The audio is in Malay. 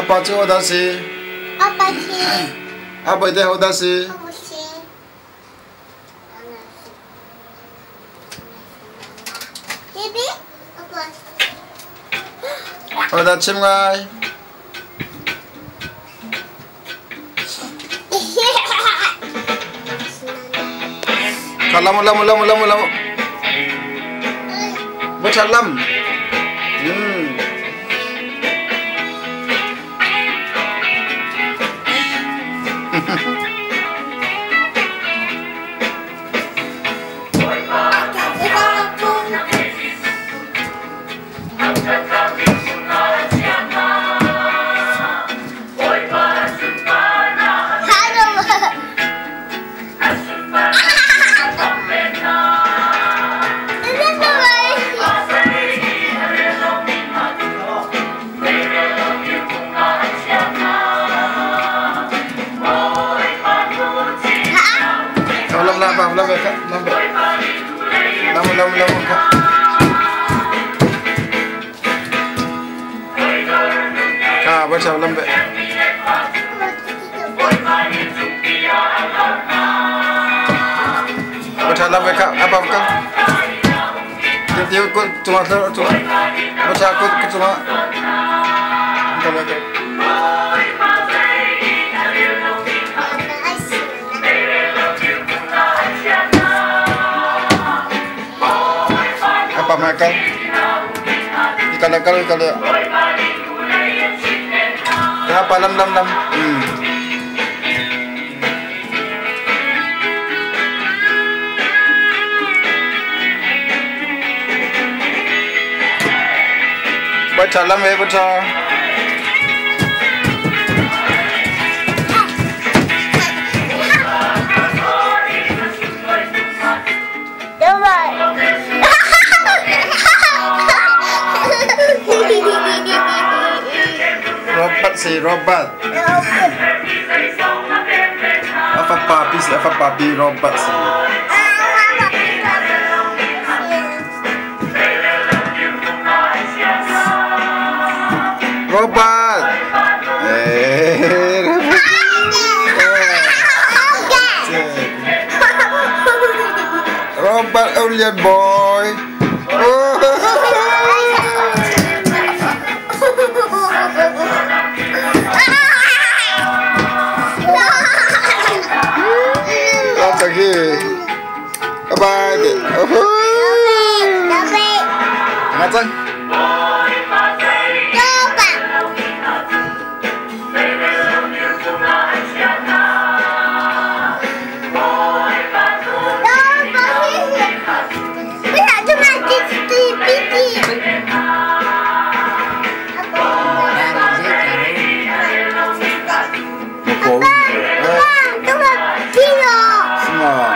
爸最好的是。阿爸是。阿爸最好的是。不是。Baby， 阿爸。好的，亲爱。Lama. Baca lam. Baca lambat. Baca lambat kak, apa kak? Dia ikut cuma. Baca aku cuma. Entah. Apa makan? Ikan lekar. Apa lam. Baca lam baca. Robot. Apa papi robot sih? Robot. Robot alien boy. Bye. Ngacang. Semua.